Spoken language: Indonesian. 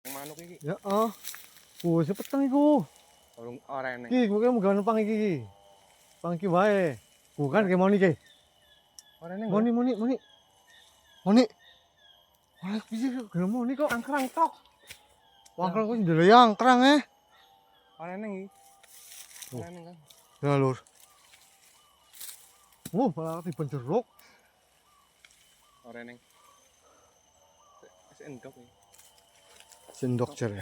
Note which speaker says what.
Speaker 1: Yang manuk iki.
Speaker 2: Ya ah. Oh, sepeteng iku.
Speaker 1: Ora eneng.
Speaker 2: Ki, kowe mau gawe pang iki. Pang iki wae. Bukan kayak Moni ki.
Speaker 1: Ora eneng.
Speaker 2: Moni. Moni. Ora piye gawe Moni kok.
Speaker 1: Angkrang tok.
Speaker 2: Wangkel kok ndele yang kerang
Speaker 1: Ora eneng iki.
Speaker 2: Oh.
Speaker 1: Ora eneng kan.
Speaker 2: Ya lur. Malah tiban jeruk.
Speaker 1: Ora eneng. Sendok iki.
Speaker 2: Sendok jere.